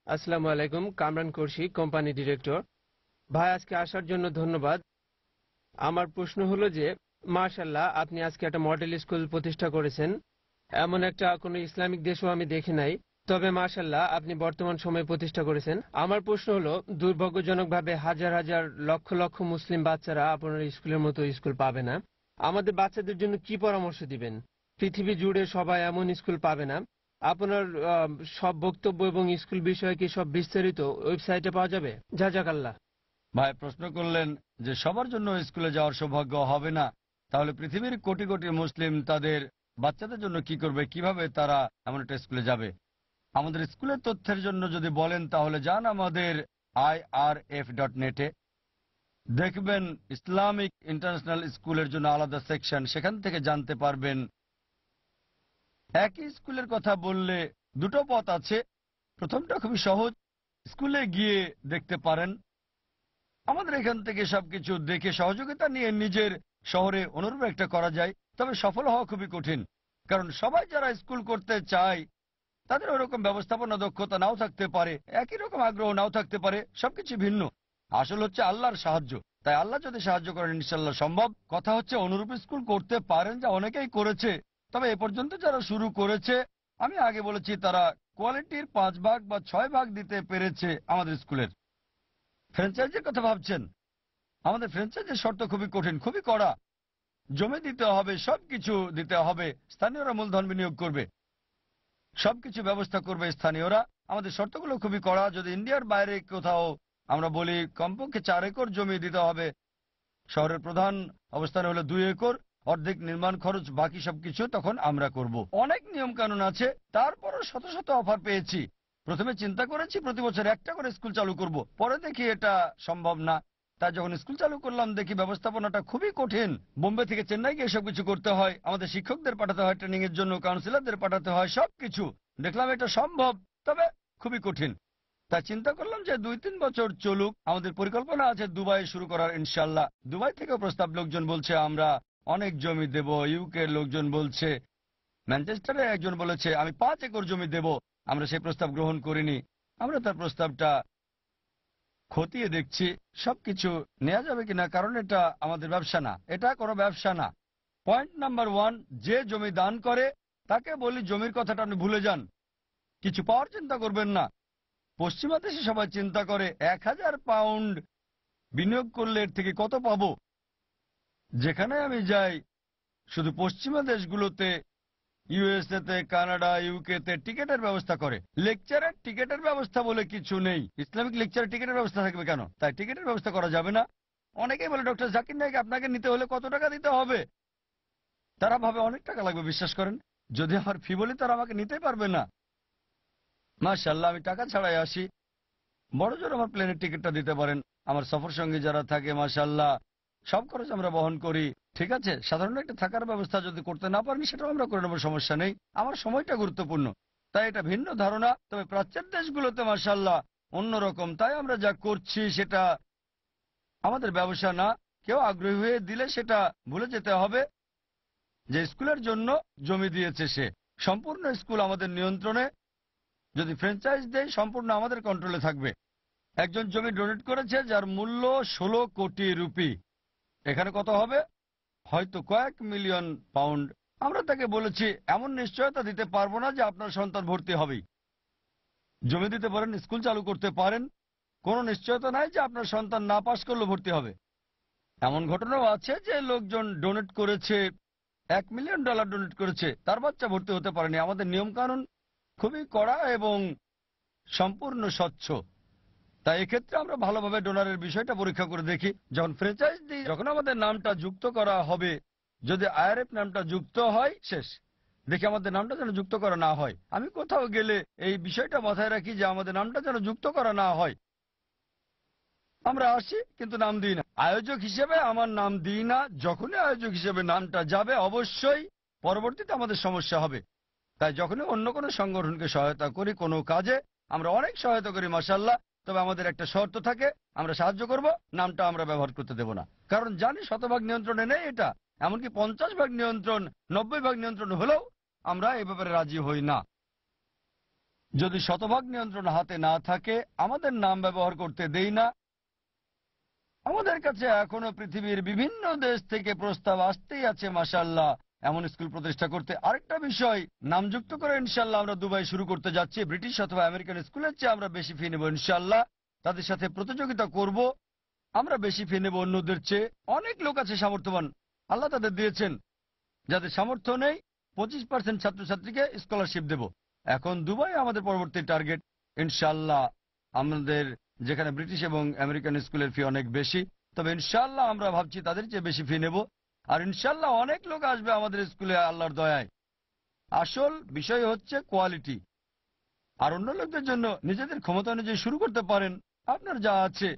আসসালামু আলাইকুম। Kamran Qureshi, company director. ভাই, আজকে আসার জন্য ধন্যবাদ। আমার প্রশ্ন হলো যে, মাশাআল্লাহ, আপনি আজকে একটা মডেল স্কুল প্রতিষ্ঠা করেছেন। এমন একটা কোনো ইসলামিক দেশও আমি দেখি নাই। তবে মাশাআল্লাহ, আপনি বর্তমান সময়ে প্রতিষ্ঠা করেছেন। আমার প্রশ্ন হলো, দুর্ভাগ্যজনকভাবে হাজার হাজার লক্ষ লক্ষ মুসলিম বাচ্চারা আপনার স্কুলের মতো স্কুল পাবে না। আমাদের বাচ্চাদের জন্য কি পরামর্শ দিবেন? পৃথিবী জুড়ে সবাই এমন স্কুল পাবে না। আপনার সব বক্তব্য এবং স্কুল বিষয়ে কি সব বিস্তারিত ওয়েবসাইটে পাওয়া যাবে? জাজাকাল্লাহ। ভাই প্রশ্ন করলেন যে সবার জন্য স্কুলে যাওয়ার সৌভাগ্য হবে না, তাহলে পৃথিবীর কোটি কোটি মুসলিম তাদের বাচ্চাদের জন্য কি করবে, কিভাবে তারা এমন একটা স্কুলে যাবে? আমাদের স্কুলের তথ্যের জন্য যদি বলেন তাহলে যান আমাদের irf.net-এ, দেখবেন ইসলামিক ইন্টারন্যাশনাল স্কুলের জন্য আলাদা সেকশন, সেখান থেকে জানতে পারবেন। একই স্কুলের কথা বললে দুটো পথ আছে। প্রথমটা খুবই সহজ, স্কুলে গিয়ে দেখতে পারেন। আমাদের এখান থেকে সবকিছু দেখে সহযোগিতা নিয়ে নিজের শহরে অনুরূপ একটা করা যায়, তবে সফল হওয়া খুবই কঠিন। কারণ সবাই যারা স্কুল করতে চায় তাদের ওরকম ব্যবস্থাপনা দক্ষতা নাও থাকতে পারে, একই রকম আগ্রহ নাও থাকতে পারে, সবকিছু ভিন্ন। আসল হচ্ছে আল্লাহর সাহায্য। তাই আল্লাহ যদি সাহায্য করেন ইনশাল্লাহ সম্ভব। কথা হচ্ছে অনুরূপ স্কুল করতে পারেন, যা অনেকেই করেছে। তবে এ পর্যন্ত যারা শুরু করেছে, আমি আগে বলেছি, তারা কোয়ালিটির 5 ভাগ বা 6 ভাগ দিতে পেরেছে আমাদের স্কুলের। ফ্র্যাঞ্চাইজির কথা ভাবছেন? আমাদের ফ্র্যাঞ্চাইজির শর্ত খুবই কঠিন, খুবই কড়া। জমি দিতে হবে, সবকিছু দিতে হবে, স্থানীয়রা মূলধন বিনিয়োগ করবে, সবকিছু ব্যবস্থা করবে স্থানীয়রা। আমাদের শর্তগুলো খুবই কড়া। যদি ইন্ডিয়ার বাইরে কোথাও আমরা বলি কমপক্ষে 4 একর জমি দিতে হবে, শহরের প্রধান অবস্থানে হলে 2 একর, অর্ধেক নির্মাণ খরচ, বাকি সবকিছু তখন আমরা করব। অনেক নিয়ম কানুন আছে, তারপরও শত শত অফার পেয়েছি। প্রথমে চিন্তা করেছি প্রতি বছর একটা করে স্কুল চালু করব, পরে দেখি এটা সম্ভব না। তাই যখন স্কুল চালু করলাম দেখি ব্যবস্থাপনাটা খুবই কঠিন। বোম্বে থেকে চেন্নাই গিয়ে সবকিছু করতে হয়, আমাদের শিক্ষকদের পাঠাতে হয় ট্রেনিং এর জন্য, কাউন্সিলরদের পাঠাতে হয়, সবকিছু। দেখলাম এটা সম্ভব, তবে খুবই কঠিন। তাই চিন্তা করলাম যে 2-3 বছর চলুক। আমাদের পরিকল্পনা আছে দুবাই শুরু করার ইনশাল্লাহ। দুবাই থেকেও প্রস্তাব, লোকজন বলছে আমরা অনেক জমি দেব। ইউকে লোকজন বলছে, ম্যানচেস্টারে একজন বলেছে আমি 5 একর জমি দেব। আমরা সেই প্রস্তাব গ্রহণ করিনি, আমরা তার প্রস্তাবটা খতিয়ে দেখছি সবকিছু নেওয়া যাবে কিনা, কারণ এটা আমাদের ব্যবসা না, এটা কোনো ব্যবসা না। পয়েন্ট নাম্বার 1, যে জমি দান করে তাকে বলি জমির কথাটা আপনি ভুলে যান, কিছু পাওয়ার চিন্তা করবেন না। পশ্চিমা দেশে সবাই চিন্তা করে 1000 পাউন্ড বিনিয়োগ করলে এর থেকে কত পাবো। যেখানে আমি যাই, শুধু পশ্চিমা দেশগুলোতে, ইউএসএ তে, কানাডা, ইউকে তে টিকেটের ব্যবস্থা করে। লেকচারের টিকেটের ব্যবস্থা বলে কিছু নেই। ইসলামিক লেকচারের টিকেটের ব্যবস্থা থাকবে কেন? তাই টিকেটের ব্যবস্থা করা যাবে না। অনেকেই বলে ডক্টর জাকির নায়েক আপনাকে নিতে হলে কত টাকা দিতে হবে। তারা ভাবে অনেক টাকা লাগবে। বিশ্বাস করেন, যদি আমার ফি বলি তারা আমাকে নিতে পারবে না। মাশাআল্লাহ, আমি টাকা ছাড়াই আসি। বড় জোর আমার প্লেনের টিকিটটা দিতে পারেন। আমার সফর সঙ্গী যারা থাকে মাশাআল্লাহ সব খরচ আমরা বহন করি। ঠিক আছে, সাধারণ একটা থাকার ব্যবস্থা যদি করতে না পারেন সেটাও আমরা করে নেবো, সমস্যা নেই। আমার সময়টা গুরুত্বপূর্ণ, তাই এটা ভিন্ন ধারণা। তবে প্রাচ্যের দেশগুলোতে মাশাআল্লাহ অন্যরকম। তাই আমরা যা করছি সেটা আমাদের ব্যবসা না। কেউ আগ্রহী হয়ে দিলে সেটা ভুলে যেতে হবে যে স্কুলের জন্য জমি দিয়েছে সে। সম্পূর্ণ স্কুল আমাদের নিয়ন্ত্রণে। যদি ফ্র্যাঞ্চাইজ দেয় সম্পূর্ণ আমাদের কন্ট্রোলে থাকবে। একজন জমি ডোনেট করেছে যার মূল্য 16 কোটি রুপি। এখানে কত হবে? হয়তো কয়েক মিলিয়ন পাউন্ড। আমরা তাকে বলেছি এমন নিশ্চয়তা দিতে পারবো না যে আপনার সন্তান ভর্তি হবেই। জমি দিতে পারেন, স্কুল চালু করতে পারেন, কোনো নিশ্চয়তা নাই যে আপনার সন্তান না পাস করলে ভর্তি হবে। এমন ঘটনাও আছে যে লোকজন ডোনেট করেছে, $1 মিলিয়ন ডোনেট করেছে, তার বাচ্চা ভর্তি হতে পারেনি। আমাদের নিয়ম কানুন খুবই কড়া এবং সম্পূর্ণ স্বচ্ছ। তাই এক্ষেত্রে আমরা ভালোভাবে ডোনারের বিষয়টা পরীক্ষা করে দেখি। যখন ফ্র্যাঞ্চাইজ দিই, যখন আমাদের নামটা যুক্ত করা হবে, যদি আইআরএফ নামটা যুক্ত হয় শেষ। দেখি আমাদের নামটা যেন যুক্ত করা না হয়। আমি কোথাও গেলে এই বিষয়টা মাথায় রাখি যে আমাদের নামটা যেন যুক্ত করা না হয়। আমরা আসি কিন্তু নাম দিই না, আয়োজক হিসেবে আমার নাম দিই না। যখনই আয়োজক হিসেবে নামটা যাবে অবশ্যই পরবর্তীতে আমাদের সমস্যা হবে। তাই যখনই অন্য কোনো সংগঠনকে সহায়তা করি কোনো কাজে, আমরা অনেক সহায়তা করি মাশাআল্লাহ, তবে আমাদের একটা শর্ত থাকে, আমরা সাহায্য করব, নামটা আমরা ব্যবহার করতে দেব না। কারণ জানি 100 ভাগ নিয়ন্ত্রণে নেই এটা। এমনকি 50 ভাগ নিয়ন্ত্রণ, 90 ভাগ নিয়ন্ত্রণ হলেও আমরা এ ব্যাপারে রাজি হই না। যদি শতভাগ নিয়ন্ত্রণ হাতে না থাকে আমাদের নাম ব্যবহার করতে দেই না। আমাদের কাছে এখনো পৃথিবীর বিভিন্ন দেশ থেকে প্রস্তাব আসতেই আছে মাশাআল্লাহ এমন স্কুল প্রতিষ্ঠা করতে। আরেকটা বিষয়, নামযুক্ত করে ইনশাআল্লাহ আমরা দুবাই শুরু করতে যাচ্ছি। ব্রিটিশ অথবা আমেরিকান স্কুলের চেয়ে আমরা বেশি ফি নেব ইনশাআল্লাহ। তাদের সাথে প্রতিযোগিতা করব, আমরা বেশি ফি নেব অন্যদের চেয়ে। অনেক লোক আছে সামর্থ্যবান, আল্লাহ তাদের দিয়েছেন। যাদের সামর্থ্য নেই 25% ছাত্রছাত্রীকে স্কলারশিপ দেব। এখন দুবাই আমাদের পরবর্তী টার্গেট ইনশাআল্লাহ। আমাদের যেখানে ব্রিটিশ এবং আমেরিকান স্কুলের ফি অনেক বেশি, তবে ইনশাআল্লাহ আমরা ভাবছি তাদের চেয়ে বেশি ফি নেব। আর ইনশাআল্লাহ অনেক লোক আসবে আমাদের স্কুলে আল্লাহর দয়ায়। আসল বিষয় হচ্ছে কোয়ালিটি। আর অন্য লোকদের জন্য নিজেদের ক্ষমতা অনুযায়ী শুরু করতে পারেন। আপনার যা আছে,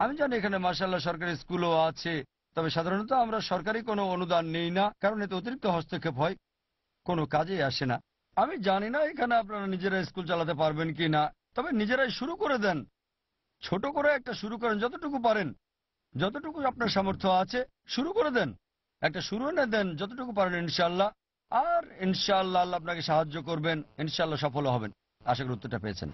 আমি জানি এখানে মাশাআল্লাহ সরকারি স্কুলও আছে, তবে সাধারণত আমরা সরকারি কোনো অনুদান নেই না, কারণ এতে অতিরিক্ত হস্তক্ষেপ হয়, কোনো কাজেই আসে না। আমি জানি না এখানে আপনারা নিজেরা স্কুল চালাতে পারবেন কি না, তবে নিজেরাই শুরু করে দেন। ছোট করে একটা শুরু করেন, যতটুকু পারেন, যতটুকু আপনার সামর্থ্য আছে শুরু করে দেন। একটা শুরু এনে দেন যতটুকু পারেন ইনশাআল্লাহ। আর ইনশাআল্লাহ আল্লাহ আপনাকে সাহায্য করবেন, ইনশাআল্লাহ সফল হবেন। আশা করি উত্তরটা পেয়েছেন।